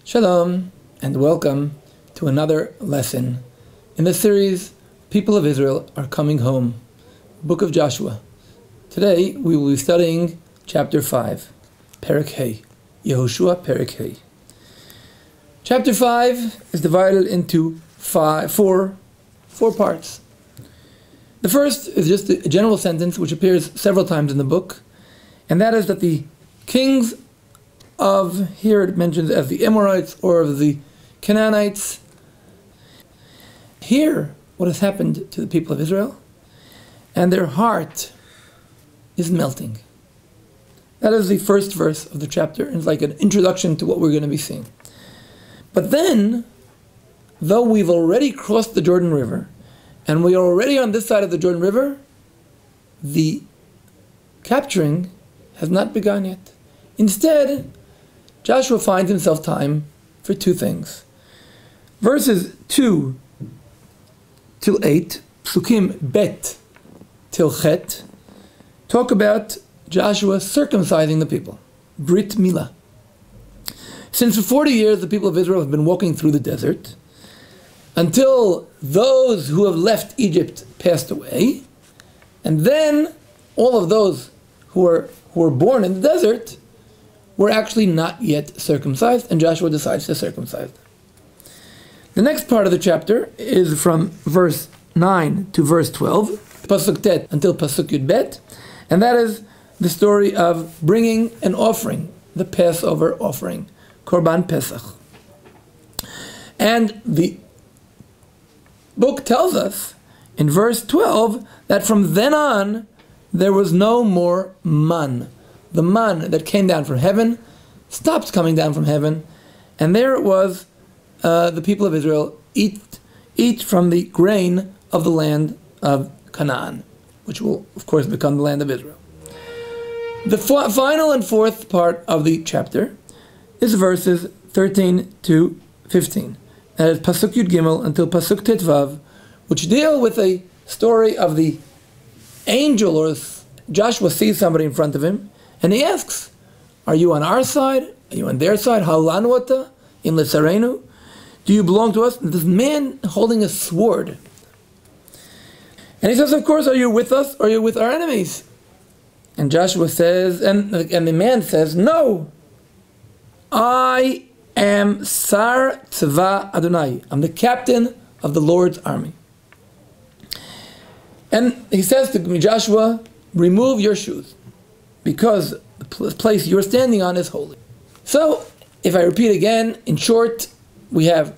Shalom, and welcome to another lesson in the series, People of Israel Are Coming Home, Book of Joshua. Today we will be studying Chapter 5, Perek Hey, Yehoshua Perek Hey. Chapter 5 is divided into four parts. The first is just a general sentence which appears several times in the book, and that is that the kings of, here it mentions as the Amorites or of the Canaanites, hear what has happened to the people of Israel, and their heart is melting. That is the first verse of the chapter, and it's like an introduction to what we're going to be seeing. But then, though we've already crossed the Jordan River, and we are already on this side of the Jordan River, the capturing has not begun yet. Instead, Joshua finds himself time for two things. Verses 2 till 8, Psukim Bet till Chet, talk about Joshua circumcising the people, Brit Milah. Since for 40 years the people of Israel have been walking through the desert, until those who have left Egypt passed away, and then all of those who were born in the desert were actually not yet circumcised, and Joshua decides to circumcise them. The next part of the chapter is from verse 9 to verse 12, Pasuk Tet until Pasuk Yud Bet, and that is the story of bringing an offering, the Passover offering, Korban Pesach. And the book tells us in verse 12 that from then on there was no more man. The man that came down from heaven stopped coming down from heaven, and there it was, the people of Israel eat from the grain of the land of Canaan, which will, of course, become the land of Israel. The final and fourth part of the chapter is verses 13 to 15. That is Pasuk Yud Gimel until Pasuk Tetvav, which deal with a story of the angel, or Joshua sees somebody in front of him, and he asks, are you on our side? Are you on their side? Halanu ata in Lesarenu? Do you belong to us? And this man holding a sword. And he says, of course, are you with us or are you with our enemies? And Joshua says, and the man says, no, I am Sar Tzva Adonai. I'm the captain of the Lord's army. And he says to me, Joshua, remove your shoes, because the place you're standing on is holy. So, if I repeat again, in short, we have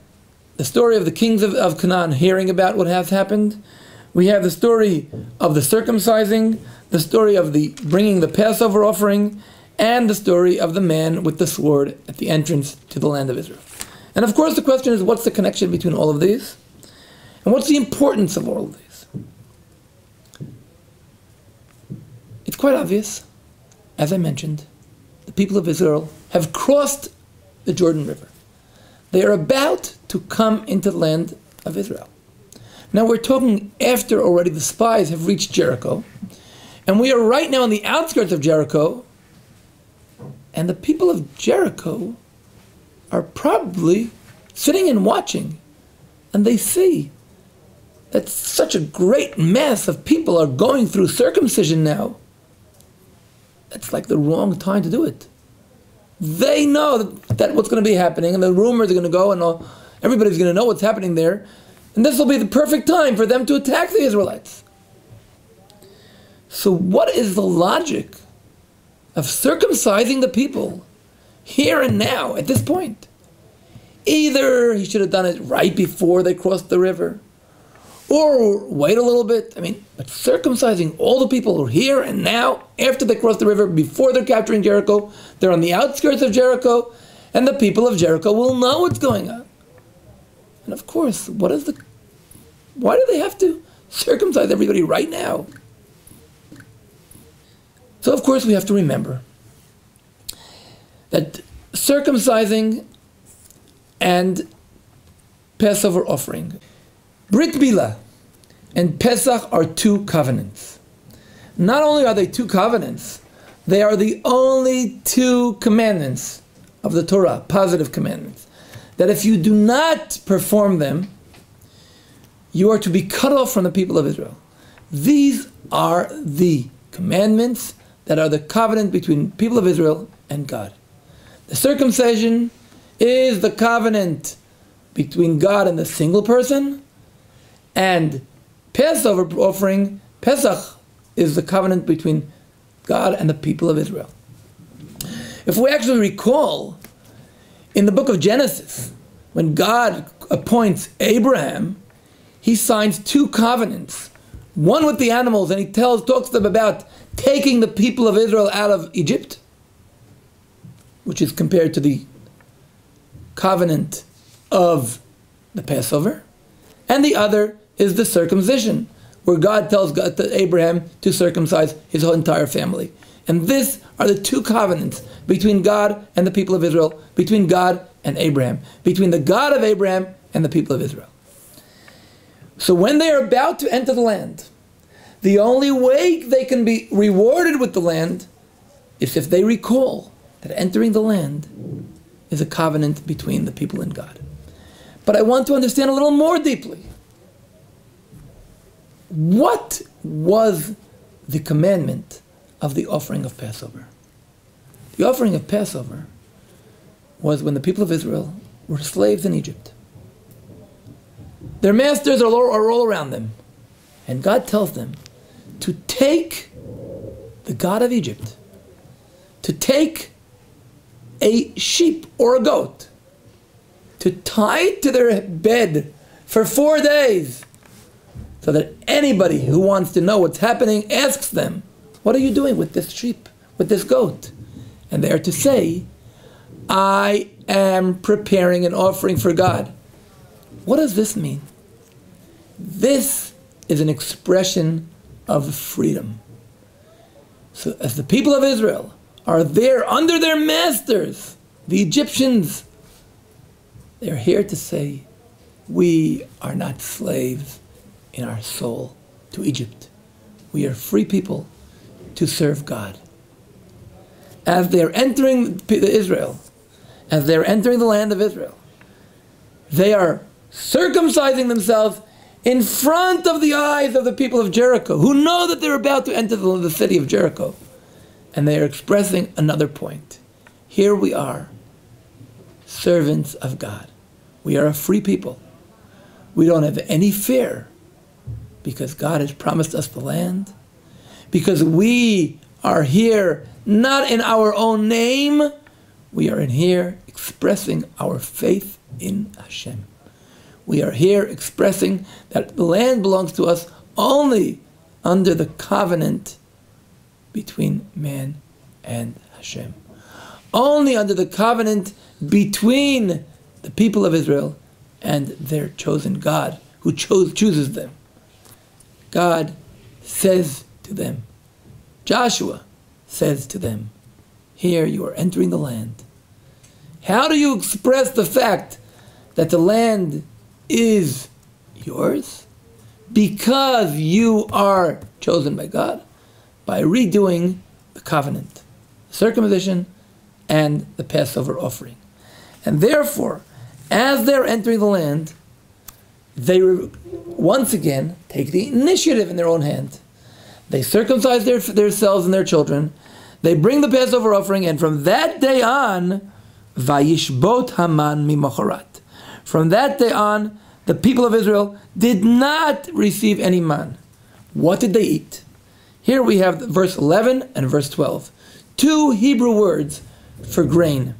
the story of the kings of Canaan hearing about what has happened. We have the story of the circumcising, the story of the bringing the Passover offering, and the story of the man with the sword at the entrance to the land of Israel. And of course the question is, what's the connection between all of these? And what's the importance of all of these? It's quite obvious. As I mentioned, the people of Israel have crossed the Jordan River. They are about to come into the land of Israel. Now we're talking after already the spies have reached Jericho, and we are right now on the outskirts of Jericho, and the people of Jericho are probably sitting and watching, and they see that such a great mass of people are going through circumcision now. It's like the wrong time to do it. They know that what's going to be happening, and the rumors are going to go, and everybody's going to know what's happening there, and this will be the perfect time for them to attack the Israelites. So what is the logic of circumcising the people here and now, at this point? Either he should have done it right before they crossed the river, or wait a little bit. But circumcising all the people who are here and now, after they cross the river, before they're capturing Jericho, they're on the outskirts of Jericho, and the people of Jericho will know what's going on. And of course, why do they have to circumcise everybody right now? So of course we have to remember that circumcising and Passover offering, Brit Milah and Pesach, are two covenants. Not only are they two covenants, they are the only two commandments of the Torah, positive commandments, that if you do not perform them, you are to be cut off from the people of Israel. These are the commandments that are the covenant between the people of Israel and God. The circumcision is the covenant between God and the single person, and Passover offering, Pesach, is the covenant between God and the people of Israel. If we actually recall, in the book of Genesis, when God appoints Abraham, he signs two covenants. One with the animals, and he talks to them about taking the people of Israel out of Egypt, which is compared to the covenant of the Passover. And the other is the circumcision, where God tells Abraham to circumcise his whole entire family. And these are the two covenants between God and the people of Israel, between God and Abraham, between the God of Abraham and the people of Israel. So when they are about to enter the land, the only way they can be rewarded with the land is if they recall that entering the land is a covenant between the people and God. But I want to understand a little more deeply. What was the commandment of the offering of Passover? The offering of Passover was when the people of Israel were slaves in Egypt. Their masters are all around them. And God tells them to take the God of Egypt, to take a sheep or a goat, to tie it to their bed for 4 days, so that anybody who wants to know what's happening asks them, what are you doing with this sheep, with this goat? And they are to say, I am preparing an offering for God. What does this mean? This is an expression of freedom. So as the people of Israel are there under their masters, the Egyptians, they're here to say, we are not slaves in our soul to Egypt. We are free people to serve God. As they're entering Israel, as they're entering the land of Israel, they are circumcising themselves in front of the eyes of the people of Jericho, who know that they're about to enter the city of Jericho. And they are expressing another point. Here we are, servants of God. We are a free people. We don't have any fear, because God has promised us the land, because we are here not in our own name, we are in here expressing our faith in Hashem. We are here expressing that the land belongs to us only under the covenant between man and Hashem. Only under the covenant between the people of Israel and their chosen God, who chooses them. God says to them, Joshua says to them, here you are entering the land. How do you express the fact that the land is yours? Because you are chosen by God, by redoing the covenant, circumcision, and the Passover offering. And therefore, as they're entering the land, they once again take the initiative in their own hand. They circumcise themselves and their children. They bring the Passover offering, and from that day on, Vayishbot Haman Mimocharat. From that day on, the people of Israel did not receive any man. What did they eat? Here we have verse 11 and verse 12. Two Hebrew words for grain.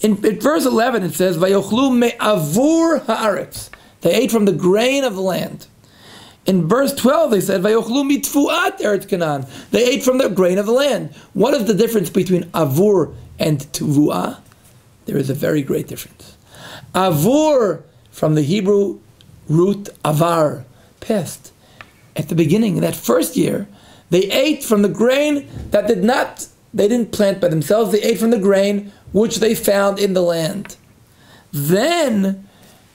In verse 11 it says, Vayochlu me'avur haaretz. They ate from the grain of the land. In verse 12 they said, Vayochlu mitfuat eretz Canaan. They ate from the grain of the land. What is the difference between avur and tvuah? There is a very great difference. Avur, from the Hebrew root avar, past. At the beginning, in that first year, they ate from the grain that they didn't plant by themselves. They ate from the grain which they found in the land. Then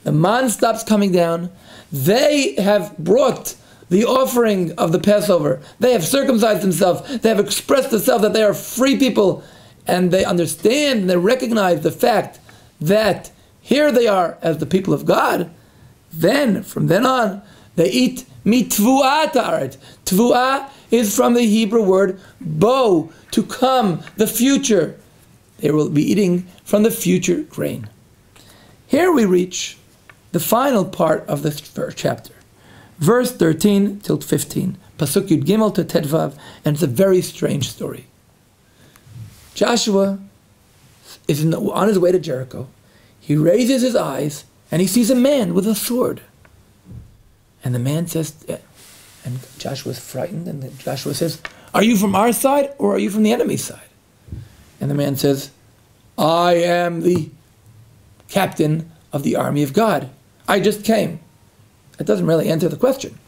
the man stops coming down. They have brought the offering of the Passover. They have circumcised themselves. They have expressed themselves that they are free people, and they understand and they recognize the fact that Here they are as the people of God. Then, from then on, they eat mitvu'at haaretz. Tvu'ah is from the Hebrew word bo, to come, the future. They will be eating from the future grain. Here we reach the final part of this first chapter. Verse 13 till 15. Pasuk Yud Gimel to Tedvav, and it's a very strange story. Joshua is on his way to Jericho. He raises his eyes and he sees a man with a sword. And the man says, and Joshua is frightened, and then Joshua says, "Are you from our side or are you from the enemy's side?" And the man says, "I am the captain of the army of God. I just came." It doesn't really answer the question.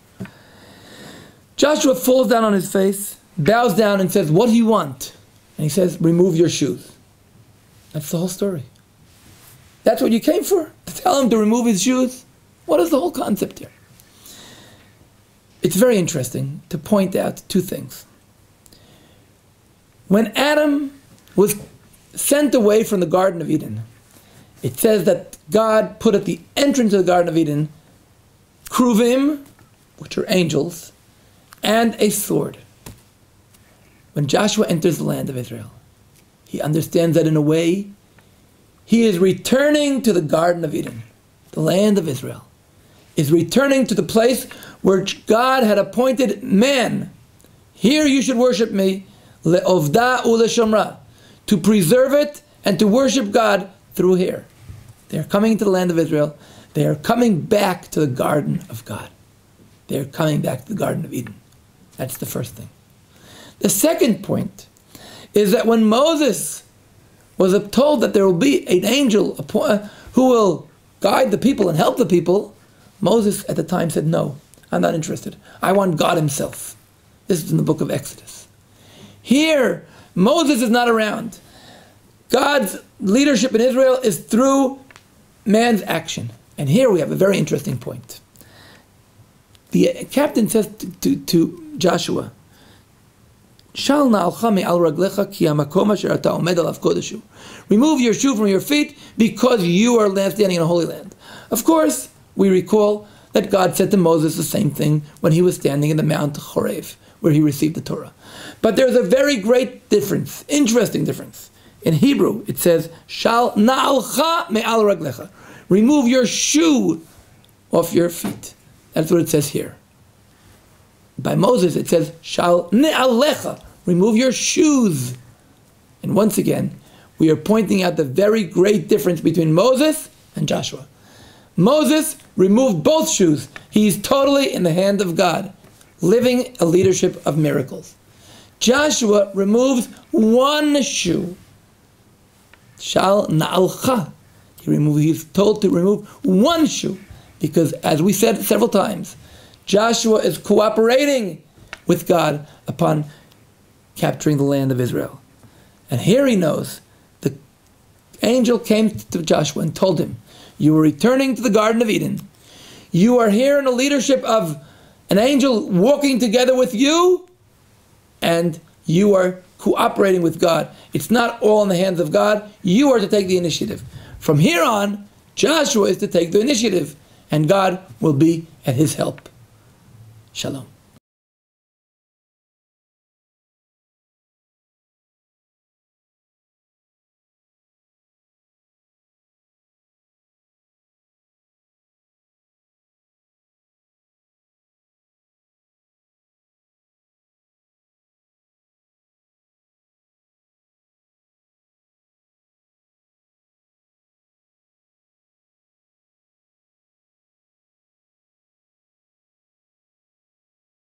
Joshua falls down on his face, bows down and says, "What do you want?" And he says, "Remove your shoes." That's the whole story. That's what you came for? To tell him to remove his shoes? What is the whole concept here? It's very interesting to point out two things. When Adam was sent away from the Garden of Eden, it says that God put at the entrance of the Garden of Eden kruvim, which are angels, and a sword. When Joshua enters the land of Israel, he understands that in a way, he is returning to the Garden of Eden. The land of Israel is returning to the place where God had appointed man. Here you should worship me, le'ovda u'leshomra, to preserve it and to worship God through here. They are coming to the land of Israel. They are coming back to the Garden of God. They are coming back to the Garden of Eden. That's the first thing. The second point is that when Moses was told that there will be an angel who will guide the people and help the people, Moses at the time said, "No, I'm not interested. I want God himself." This is in the book of Exodus. Here, Moses is not around. God's leadership in Israel is through man's action. And here we have a very interesting point. The captain says to Joshua, "Shal na'alcha me'al raglecha ki hamakom asher ata omed alav kodeshu." Remove your shoe from your feet because you are standing in a holy land. Of course, we recall that God said to Moses the same thing when he was standing in the Mount Horeb, where he received the Torah. But there's a very great difference, interesting difference. In Hebrew, it says, "Shal na'alcha me'al raglecha." Remove your shoe off your feet. That's what it says here. By Moses, it says, "Shal ne'alecha." Remove your shoes. And once again, we are pointing out the very great difference between Moses and Joshua. Moses removed both shoes. He is totally in the hand of God, living a leadership of miracles. Joshua removes one shoe. Shal na'alcha. He is told to remove one shoe, because as we said several times, Joshua is cooperating with God upon capturing the land of Israel. And here he knows the angel came to Joshua and told him, "You are returning to the Garden of Eden. You are here in the leadership of an angel walking together with you, and you are cooperating with God. It's not all in the hands of God. You are to take the initiative. From here on, Joshua is to take the initiative, and God will be at his help." Shalom.